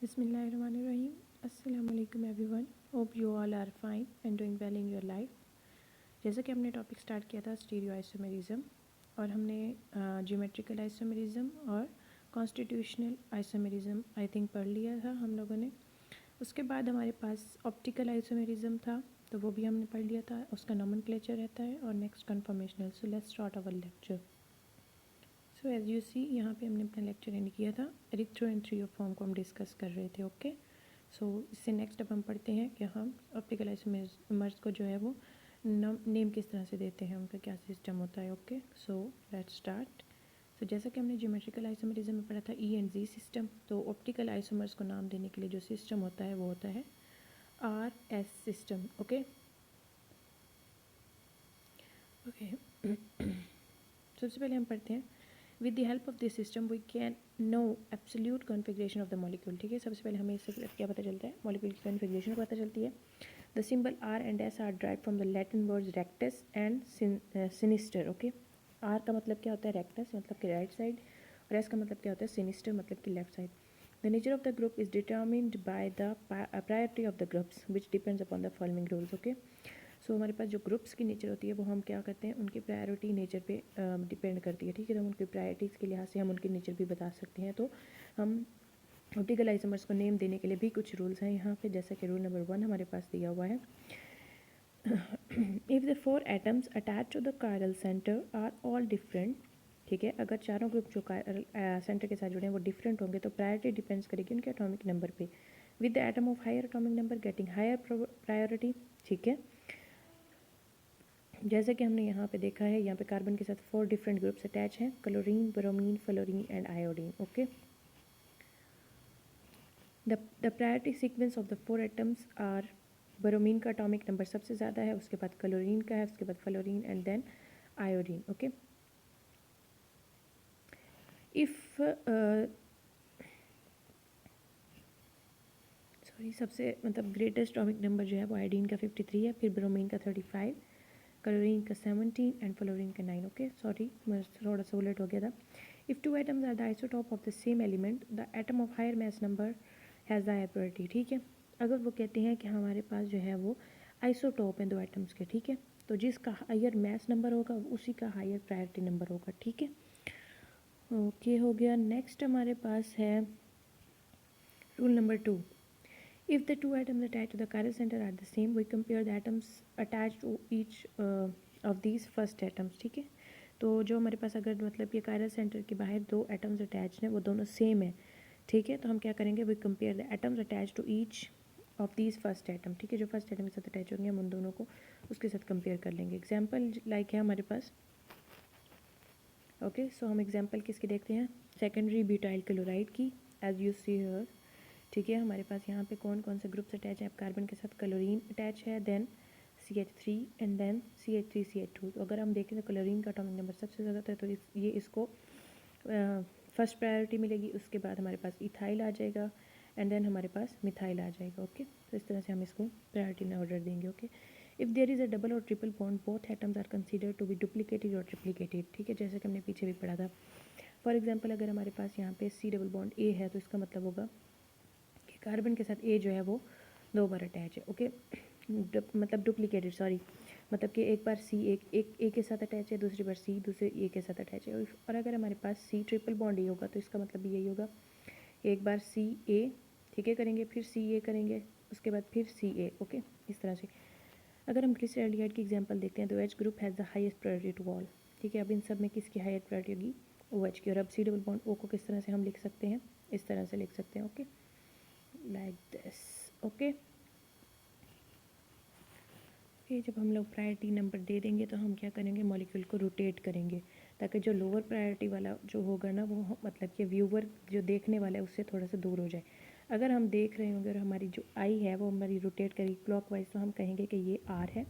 Bismillahirrahmanirrahim. Assalamu alaikum everyone. Hope you all are fine and doing well in your life. जैसा कि हमने topic start किया था stereo isomerism और हमने ज्योमेट्रिकल आइसोमेरिज्म और कॉन्स्टिट्यूशनल आइसोमेरिज्म आई थिंक पढ़ लिया था हम लोगों ने. उसके बाद हमारे पास ऑप्टिकल आइसोमेरिज्म था तो वो भी हमने पढ़ लिया था. उसका नॉमेनक्लेचर रहता है और next conformational. So let's start our lecture. So as you see यहाँ पे हमने अपना लेक्चर एंड किया था. इरेक्टो एंड थ्रियोफॉर्म को हम डिस्कस कर रहे थे. ओके सो इससे नेक्स्ट अब हम पढ़ते हैं कि हम ऑप्टिकल आइसोमर्स को जो है वो नेम किस तरह से देते हैं, उनका क्या सिस्टम होता है. Okay so let's start. तो जैसा कि हमने ज्योमेट्रिकल आइसोमेरिज्म में पढ़ा था ई एंड जी सिस्टम, तो ऑप्टिकल आइसोमर्स को नाम देने के लिए जो सिस्टम होता है वो होता है R S system. Okay okay सबसे पहले हम पढ़ते हैं with the help of this system we can know absolute configuration of the molecule. ठीक है, सबसे पहले हमें इससे क्या पता चलता है, मॉलिक्यूल की कॉन्फ़िगरेशन पता चलती है. The symbol R and S are drive from the Latin words rectus and sinister. Okay, R का मतलब क्या होता है, रेक्टस मतलब कि राइट साइड, और एस का मतलब क्या होता है, सिनिस्टर मतलब कि left side. The nature of the group is determined by the priority of the groups which depends upon the following rules. Okay so हमारे पास जो ग्रुप्स की नेचर होती है वो हम क्या करते हैं, उनकी प्रायोरिटी नेचर पे डिपेंड करती है. ठीक है, तो हम उनकी प्रायोरिटीज़ के लिहाज से हम उनकी नेचर भी बता सकते हैं. तो हम ऑप्टिकल आइसोमर्स को नेम देने के लिए भी कुछ रूल्स हैं यहाँ पे, जैसा कि रूल नंबर 1 हमारे पास दिया हुआ है. If the 4 atoms attach to the chiral centre are all different. ठीक है, अगर चारों ग्रुप जो सेंटर के साथ जुड़े हैं वो डिफरेंट होंगे तो प्रायोरिटी डिपेंड्स करेगी उनके एटॉमिक नंबर पे. With the atom of higher atomic number getting higher priority. ठीक है, जैसे कि हमने यहाँ पे देखा है, यहाँ पे कार्बन के साथ 4 डिफरेंट ग्रुप्स अटैच हैं, chlorine, bromine, fluorine and iodine. Okay, the priority sequence of the 4 atoms are, bromine का एटॉमिक नंबर सबसे ज़्यादा है, उसके बाद क्लोरीन का है, उसके बाद fluorine and then iodine. Okay, if सबसे मतलब ग्रेटेस्ट एटॉमिक नंबर जो है वो आयोडीन का 53 है, फिर ब्रोमीन का 35, क्लोरीन का 17 एंड फ्लोरीन का 9. ओके सॉरी मैं थोड़ा सा उलट हो गया था. If 2 atoms are the isotope of the same element the atom of higher mass number has the higher priority. ठीक है, अगर वो कहते हैं कि हमारे पास जो है वो आइसोटॉप हैं 2 एटम्स के. ठीक है, तो जिसका हायर मास नंबर होगा उसी का हायर प्रायोरिटी नंबर होगा. ठीक है, ओके हो गया. नेक्स्ट हमारे पास है rule number 2. If the 2 atoms attached to the chiral center are the same, we compare the atoms attached to each of these first atoms. ठीक है, तो जो हमारे पास अगर मतलब ये chiral center के बाहर 2 atoms attached हैं वो दोनों सेम है. ठीक है, तो हम क्या करेंगे, we compare the atoms attached to each of these first atom. ठीक है, जो फर्स्ट एटम के साथ अटैच होंगे हम उन दोनों को उसके साथ कंपेयर कर लेंगे. एग्जाम्पल लाइक है हमारे पास. ओके सो हम एग्जाम्पल किसकी देखते हैं, सेकेंडरी ब्यूटाइल क्लोराइड की, एज यू सी हियर. ठीक है, हमारे पास यहाँ पे कौन कौन से ग्रुप्स अटैच हैं, कार्बन के साथ क्लोरीन अटैच है, then CH3 and then CH3CH2. तो अगर हम देखें तो क्लोरीन का एटॉमिक नंबर सबसे ज़्यादा था, तो ये इसको फर्स्ट प्रायोरिटी मिलेगी. उसके बाद हमारे पास इथाइल आ जाएगा एंड देन हमारे पास मिथाइल आ जाएगा. ओके तो इस तरह से हम इसको प्रायोरिटी में ऑर्डर देंगे. Okay, if there is a double और triple bond both atoms are consider to be duplicated और ट्रिप्लीकेटेड. ठीक है, जैसे कि हमने पीछे भी पढ़ा था. फॉर एग्जाम्पल अगर हमारे पास यहाँ पे C डबल बॉन्ड A है तो इसका मतलब होगा कि कार्बन के साथ A जो है वो 2 बार अटैच है. ओके मतलब डुप्लीकेटेड, सॉरी मतलब कि एक बार C एक A के साथ अटैच है, दूसरी बार C दूसरे A के साथ अटैच है. और अगर हमारे पास C ट्रिपल बॉन्ड A होगा तो इसका मतलब भी यही होगा, एक बार CA ठीक है करेंगे, फिर CA करेंगे, उसके बाद फिर CA. ओके इस तरह से. अगर हम ग्लिसरॉल्डिहाइड की एग्जांपल देखते हैं तो H group has the highest priority to all. ठीक है, अब इन सब में किसकी हायर प्रायोरिटी होगी, OH की. और अब C डबल बॉन्ड O को किस तरह से हम लिख सकते हैं, इस तरह से लिख सकते हैं. Okay like this. ओके जब हम लोग प्रायोरिटी नंबर दे देंगे तो हम क्या करेंगे, मॉलिक्यूल को रोटेट करेंगे ताकि जो लोअर प्रायोरिटी वाला जो होगा ना वो मतलब कि व्यूवर जो देखने वाला है उससे थोड़ा सा दूर हो जाए. अगर हम देख रहे होंगे और हमारी जो आई है वो हमारी रोटेट करेगी क्लॉकवाइज तो हम कहेंगे कि ये आर है.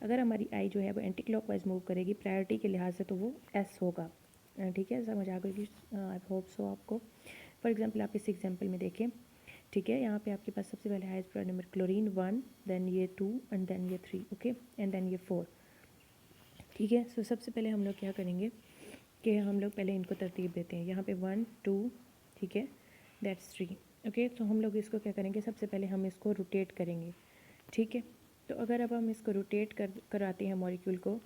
अगर हमारी आई जो है वो एंटी क्लॉकवाइज मूव करेगी प्रायोरिटी के लिहाज से तो वो एस होगा. ठीक है, समझ आ गई, आई होप सो आपको. फॉर एग्जाम्पल आप इस एग्जाम्पल में देखें. ठीक है, यहाँ पे आपके पास सबसे पहले highest priority number chlorine 1, then ये 2 एंड देन ये 3. ओके एंड देन ये 4. ठीक है, सो सबसे पहले हम लोग क्या करेंगे कि हम लोग पहले इनको तरतीब देते हैं. यहाँ पे 1 2 ठीक है दैट्स 3. ओके, तो हम लोग इसको क्या करेंगे, सबसे पहले हम इसको रोटेट करेंगे, ठीक है। तो अगर अब हम इसको रोटेट कराते हैं मॉलिक्यूल को,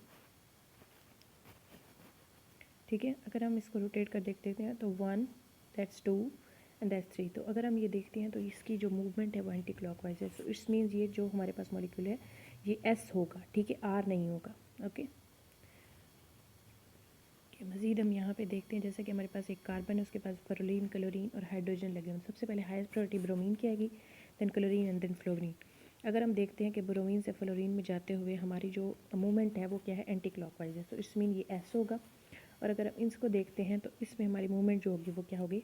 ठीक है, अगर हम इसको रोटेट कर देखते हैं तो 1, दैट्स 2 एंड दैट्स 3। तो अगर हम ये देखते हैं तो इसकी जो मूवमेंट है वो एंटी क्लॉकवाइज है। सो इट्स मीन्स ये जो हमारे पास मॉलिक्यूल है ये एस होगा, ठीक है, आर नहीं होगा। ओके, मज़ीद हम यहाँ पे देखते हैं, जैसे कि हमारे पास एक कार्बन है, उसके पास फ्लोरीन, क्लोरीन और हाइड्रोजन लगे हुए। सबसे पहले हाईएस्ट प्रायोरिटी ब्रोमीन की आएगी, then chlorine and then fluorine. अगर हम देखते हैं कि ब्रोमीन से फ्लोरीन में जाते हुए हमारी जो मूवमेंट है वो क्या है, एंटी क्लॉकवाइज है। तो इट्स मीन ये एस होगा। और अगर हम इसको देखते हैं तो इसमें हमारी मूवमेंट जो होगी वो क्या होगी,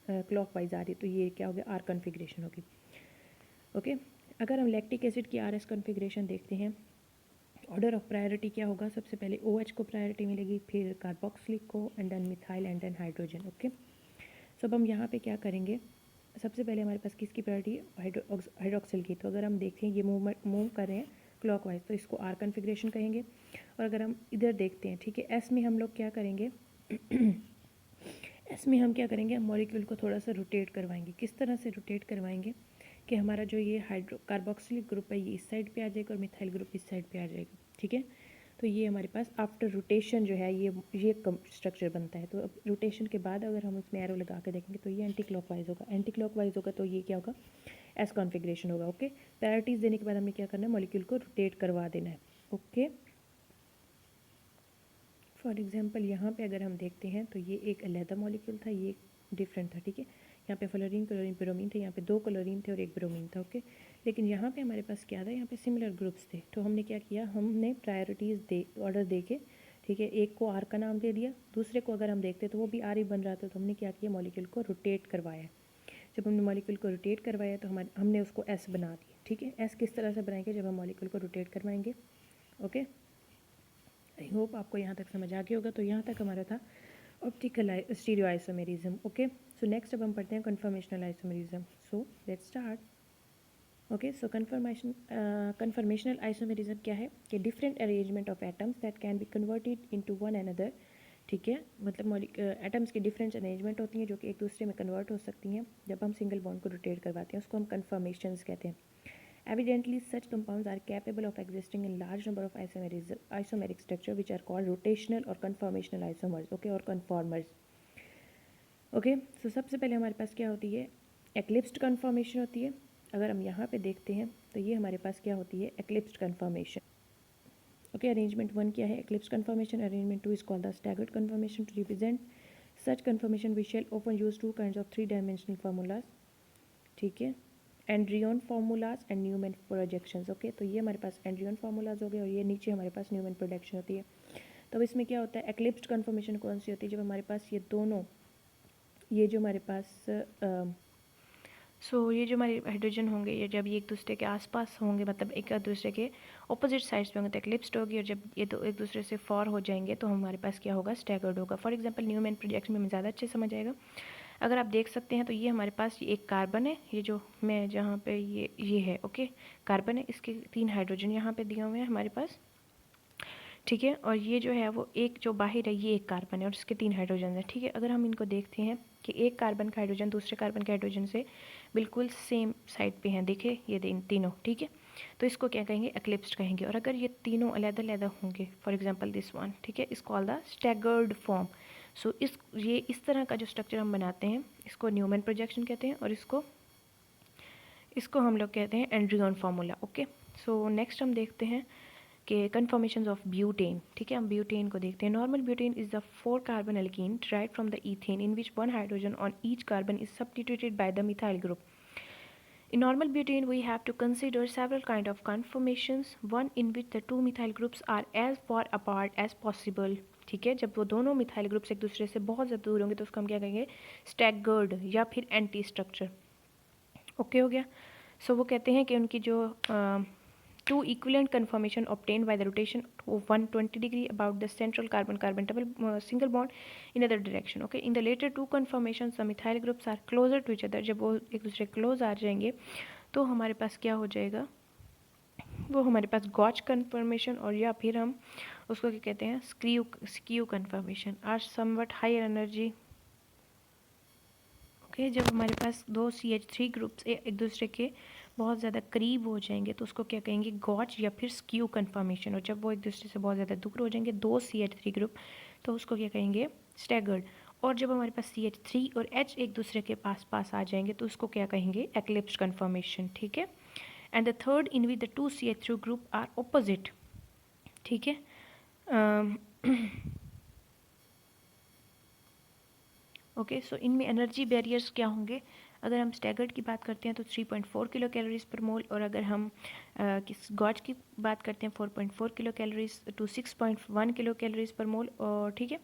क्लॉकवाइज आ रही है, तो ये क्या होगी, आर कन्फिग्रेशन होगी। ओके, अगर हम लैक्टिक एसिड की आर एस कन्फिग्रेशन देखते हैं, ऑर्डर ऑफ प्रायोरिटी क्या होगा, सबसे पहले OH को प्रायोरिटी मिलेगी, फिर कार्बोक्सिलिक को, and then methyl and then hydrogen. Okay, so अब हम यहाँ पे क्या करेंगे, सबसे पहले हमारे पास किसकी प्रायोरिटी है, हाइड्रोक्सिल की। तो अगर हम देखते हैं ये मूव कर रहे हैं क्लॉकवाइज, तो इसको आर कन्फिग्रेशन कहेंगे। और अगर हम इधर देखते हैं, ठीक है, एस में हम लोग क्या करेंगे एस में हम क्या करेंगे, हम मॉलिक्यूल को थोड़ा सा रोटेट करवाएंगे। किस तरह से रोटेट करवाएंगे कि हमारा जो ये कार्बोक्सिलिक ग्रुप है ये इस साइड पे आ जाएगा और मिथाइल ग्रुप इस साइड पे आ जाएगा, ठीक है। तो ये हमारे पास आफ्टर रोटेशन जो है ये स्ट्रक्चर बनता है। तो अब रोटेशन के बाद अगर हम इसमें एरो लगा के देखेंगे तो ये एंटी क्लॉकवाइज होगा, एंटी क्लॉकवाइज होगा तो ये क्या होगा, एस कॉन्फिग्रेशन होगा। ओके, प्रायोरिटीज़ देने के बाद हमने क्या करना है, मॉलिक्यूल को रोटेट करवा देना है। ओके, फॉर एग्जांपल यहाँ पे अगर हम देखते हैं तो ये एक अलहदा मॉलिक्यूल था, ये डिफरेंट था, ठीक है। यहाँ पे फ्लोरीन, क्लोरीन, ब्रोमीन थे, यहाँ पे 2 क्लोरीन थे और 1 ब्रोमीन था। ओके, लेकिन यहाँ पे हमारे पास क्या था, यहाँ पे सिमिलर ग्रुप्स थे। तो हमने क्या किया, हमने प्रायोरिटीज़ ऑर्डर दे के, ठीक है, एक को आर का नाम दे दिया, दूसरे को अगर हम देखते तो वो भी आर ही बन रहा था। तो हमने क्या किया, मॉलिक्यूल को रोटेट करवाया। जब हमने मॉलिक्यूल को रोटेट करवाया तो हमने उसको एस बना दिया, ठीक है। एस किस तरह से बनाएंगे, जब हम मॉलिक्यूल को रोटेट करवाएंगे। ओके, आई होप आपको यहाँ तक समझ आ गया होगा। तो यहाँ तक हमारा था optical stereo isomerism. Okay, so next अब हम पढ़ते हैं conformational isomerism. So let's start. Okay, so conformational isomerism क्या है कि different arrangement of atoms that can be converted into one another, ठीक है। मतलब एटम्स की डिफरेंट अरेंजमेंट होती हैं जो कि एक दूसरे में कन्वर्ट हो सकती हैं जब हम सिंगल बॉन्ड को रोटेट करवाते हैं, उसको हम कन्फर्मेशंस कहते हैं। Evidently, such compounds are capable of existing in large number of isomeric structure which are called rotational or conformational isomers, okay, or conformers. Okay, so सबसे पहले हमारे पास क्या होती है, एक्लिप्स्ड कन्फॉर्मेशन होती है। अगर हम यहाँ पे देखते हैं तो ये हमारे पास क्या होती है, एक्लिप्स्ड कन्फॉर्मेशन। ओके, अरेंजमेंट 1 क्या है, eclipsed conformation. Arrangement 2 is called the staggered conformation. To represent such conformation we shall often use 2 kinds of 3-dimensional formulas, ठीक है, एंड्रियन formulas and Newman projections. Okay, तो ये हमारे पास एंड्रियन फार्मूलाज हो गए और ये नीचे हमारे पास न्यूमैन प्रोजेक्शन होती है। तो अब इसमें क्या होता है, एक्लिप्स्ड कन्फर्मेशन कौन सी होती है, जब हमारे पास ये दोनों, ये जो हमारे पास ये जो हमारे हाइड्रोजन होंगे ये जब ये एक दूसरे के आसपास होंगे, मतलब एक दूसरे के ऑपोजिट साइड्स पे होंगे तो एक्लिप्स्ड होगी, और जब ये दो एक दूसरे से फॉर हो जाएंगे तो हमारे पास क्या होगा, स्टैगर्ड होगा। फॉर एग्जांपल न्यूमैन प्रोजेक्शन में ज़्यादा अच्छे समझ आएगा। अगर आप देख सकते हैं तो ये हमारे पास ये एक कार्बन है, ये जो मैं जहाँ पे ये है, ओके, कार्बन है, इसके 3 हाइड्रोजन यहाँ पे दिए हुए हैं हमारे पास, ठीक है। और ये जो है वो एक जो बाहर है ये एक कार्बन है और इसके 3 हाइड्रोजन है, ठीक है। अगर हम इनको देखते हैं कि एक कार्बन का हाइड्रोजन दूसरे कार्बन के हाइड्रोजन से बिल्कुल सेम साइड पे हैं, देखिए ये तीनों, ठीक है। तो इसको क्या कहेंगे, एक्लिप्स्ड कहेंगे। और अगर ये तीनों अलग-अलग होंगे, फॉर एग्जांपल दिस वन, ठीक है, is called the staggered form. So इस तरह का जो स्ट्रक्चर हम बनाते हैं इसको न्यूमैन प्रोजेक्शन कहते हैं और इसको हम लोग कहते हैं Adrian formula. Okay, so next हम देखते हैं कि कन्फॉर्मेशंस ऑफ ब्यूटेन, ठीक है। हम ब्यूटेन को देखते हैं। Normal butane is the 4 carbon alkene derived from the ethane in which 1 hydrogen on each carbon is substituted by the methyl group. In normal butane we have to consider several kind of conformations, one in which the 2 methyl groups are as far apart as possible, ठीक है। जब वो दोनों methyl groups एक दूसरे से बहुत ज़्यादा दूर होंगे तो उसको हम क्या कहेंगे, स्टैगर्ड या फिर एंटी स्ट्रक्चर। ओके हो गया। सो वो कहते हैं कि उनकी जो two equivalent conformation obtained by the rotation of 120 degree about the central carbon-carbon double single bond in other direction. Okay, in the later two conformations the methyl groups are closer to each other. जब वो एक दूसरे close आ जाएंगे तो हमारे पास क्या हो जाएगा, वो हमारे पास गॉच कन्फर्मेशन और या फिर हम उसको क्या कहते हैं, skew conformation are somewhat higher energy. Okay, जब हमारे पास दो CH3 ग्रुप्स एक दूसरे के बहुत ज़्यादा करीब हो जाएंगे तो उसको क्या कहेंगे, गॉच या फिर स्क्यू कन्फर्मेशन। और जब वो एक दूसरे से बहुत ज़्यादा दूर हो जाएंगे दो CH3 ग्रुप, तो उसको क्या कहेंगे, स्टैगर्ड। और जब हमारे पास CH3 और H एक दूसरे के पास पास आ जाएंगे तो उसको क्या कहेंगे, एक्लिप्स्ड कन्फर्मेशन। ठीक है। And the third, in which the two CH3 group are opposite. ठीक है। ओके, सो इनमें एनर्जी बैरियर्स क्या होंगे। अगर हम स्टैगर्ड की बात करते हैं तो 3.4 किलो कैलोरीज पर मोल, और अगर हम किस गॉच की बात करते हैं 4.4 kilo calories to 6.1 kilo calories per mole. और ठीक है,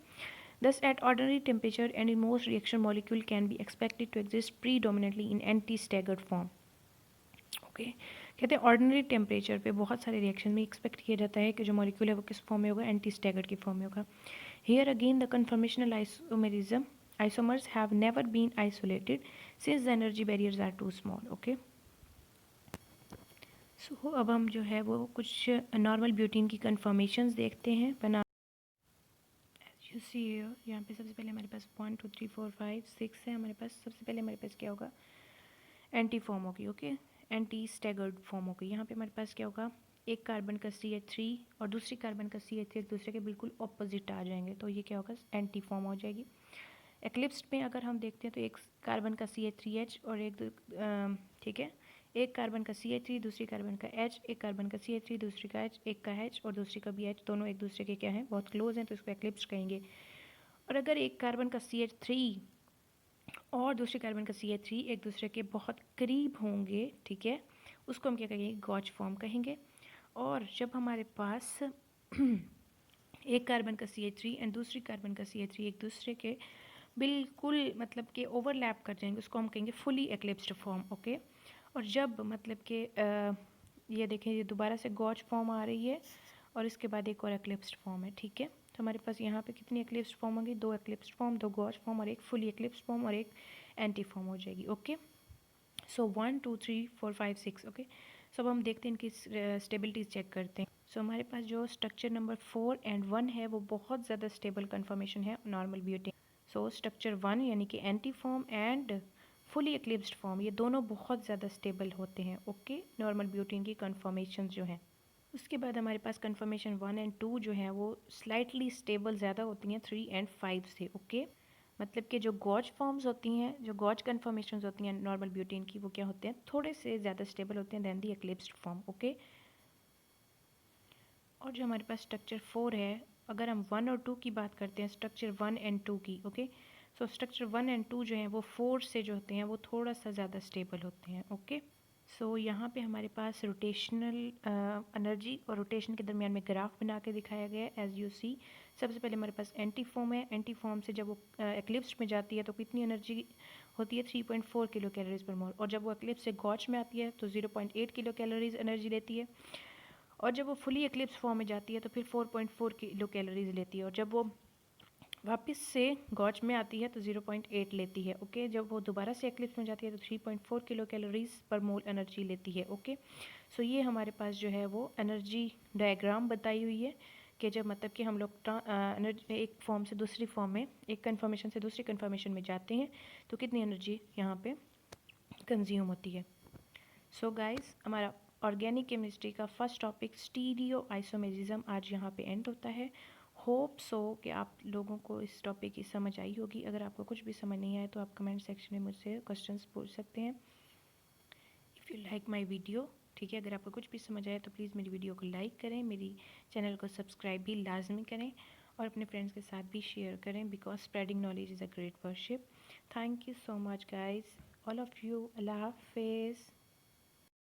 thus at ordinary temperature and in most reaction molecule can be expected to exist predominantly in anti-staggered form. Okay, कहते हैं ऑर्डिनरी टेम्परेचर पे बहुत सारे रिएक्शन में एक्सपेक्ट किया जाता है कि जो मॉलिक्यूल है वो किस फॉर्म में होगा, एंटी स्टैगर्ड की फॉर्म में होगा। Here again the conformational isomerism isomers have never been isolated since the energy barriers are too small. okay, so अब हम जो है वो कुछ नॉर्मल ब्यूटीन की कन्फर्मेशंस देखते हैं बना। यू सी यहाँ पे सबसे पहले हमारे पास 1 2 3 4 5 6 है हमारे पास। सबसे पहले हमारे पास क्या होगा, एंटी फॉर्म होगी। ओके, एंटी स्टैगर्ड फॉर्म होगी। यहाँ पे हमारे पास क्या होगा, एक कार्बन का CH3 और दूसरी कार्बन का CH3 एक दूसरे के बिल्कुल ऑपोजिट आ जाएंगे, तो ये क्या होगा, एंटी फॉर्म हो जाएगी। एक्लिप्स्ड में अगर हम देखते हैं तो एक कार्बन का CH3H और एक ठीक है, एक कार्बन का CH3 दूसरी कार्बन का H, एक कार्बन का CH3 दूसरी का H, एक का H और दूसरी का भी H, दोनों एक दूसरे के क्या हैं, बहुत क्लोज हैं, तो इसको एक्लिप्स्ड कहेंगे। और अगर एक कार्बन का CH3 और दूसरे कार्बन का CH3 एक दूसरे के बहुत करीब होंगे, ठीक है, उसको हम क्या कहेंगे, गॉच फॉर्म कहेंगे। और जब हमारे पास एक कार्बन का CH3 एंड दूसरी कार्बन का CH3 एक दूसरे के बिल्कुल मतलब कि ओवरलैप कर जाएंगे, उसको हम कहेंगे फुली एक्लिप्स्ड फॉर्म। ओके, और जब मतलब कि ये देखें, ये दोबारा से गॉच फॉर्म आ रही है और इसके बाद एक और एक्लिप्स्ड फॉर्म है। ठीक है, तो हमारे पास यहाँ पे कितनी एक्लिप्स्ड फॉर्म होंगी, दो एक्लिप्स्ड फॉर्म, दो गॉच फॉर्म और एक फुली एक्लिप्स्ड फॉर्म और एक एंटी फॉर्म हो जाएगी। ओके, सो 1 2 3 4 5 6। ओके, सो अब हम देखते हैं इनकी स्टेबिलिटीज चेक करते हैं। सो हमारे पास जो स्ट्रक्चर नंबर 4 एंड 1 है वो बहुत ज़्यादा स्टेबल कन्फर्मेशन है नॉर्मल ब्यूटेन। सो स्ट्रक्चर 1 यानी कि anti form and fully eclipsed form, ये दोनों बहुत ज़्यादा स्टेबल होते हैं। ओके, नॉर्मल ब्यूटेन की कन्फर्मेशन जो हैं। उसके बाद हमारे पास कन्फर्मेशन 1 एंड 2 जो है वो स्लाइटली स्टेबल ज़्यादा होती हैं 3 एंड 5 से। ओके, मतलब कि जो गॉच फॉर्म्स होती हैं, जो गॉच कन्फर्मेशंस होती हैं नॉर्मल ब्यूटेन की, वो क्या होते हैं, थोड़े से ज़्यादा स्टेबल होते हैं दैन दी एक्लिप्स्ड फॉर्म। ओके, और जो हमारे पास स्ट्रक्चर 4 है, अगर हम 1 और 2 की बात करते हैं, स्ट्रक्चर 1 एंड 2 की, ओके, सो स्ट्रक्चर 1 एंड 2 जो हैं वो 4 से जो होते हैं वो थोड़ा सा ज़्यादा स्टेबल होते हैं। ओके, सो यहाँ पे हमारे पास रोटेशनल एनर्जी और रोटेशन के दरमियान में ग्राफ बना के दिखाया गया है एज यू सी। सबसे पहले हमारे पास एंटी फॉर्म है, एंटी फॉर्म से जब वो एक्लिप्स में जाती है तो कितनी एनर्जी होती है, 3.4 किलो कैलोरीज पर मोल, और जब वो एक्लिप्स से गॉच में आती है तो 0.8 किलो कैलोरीज एनर्जी लेती है, और जब वो फुली एक्लिप्स फॉर्म में जाती है तो फिर 4.4 किलो कैलोरीज लेती है, और जब वो वापस से गॉच में आती है तो 0.8 लेती है। ओके, जब वो दोबारा से एक्लिप्स में जाती है तो 3.4 किलो कैलोरीज पर मोल एनर्जी लेती है। ओके, सो ये हमारे पास जो है वो एनर्जी डायग्राम बताई हुई है कि जब मतलब कि हम लोग एनर्जी एक फॉर्म से दूसरी फॉर्म में, एक कन्फर्मेशन से दूसरी कन्फर्मेशन में जाते हैं तो कितनी एनर्जी यहाँ पे कंज्यूम होती है। सो गाइस, हमारा ऑर्गेनिक केमिस्ट्री का फर्स्ट टॉपिक स्टीरियो आइसोमेरिज्म आज यहाँ पे एंड होता है। होप सो कि आप लोगों को इस टॉपिक की समझ आई होगी। अगर आपको कुछ भी समझ नहीं आया तो आप कमेंट सेक्शन में मुझसे क्वेश्चंस पूछ सकते हैं। If you like my video, ठीक है, अगर आपको कुछ भी समझ आया तो प्लीज़ मेरी वीडियो को लाइक करें, मेरी चैनल को सब्सक्राइब भी लाजमी करें और अपने फ्रेंड्स के साथ भी शेयर करें, because spreading knowledge is a great worship. Thank you so much guys, all of you. Allah हाफिज़।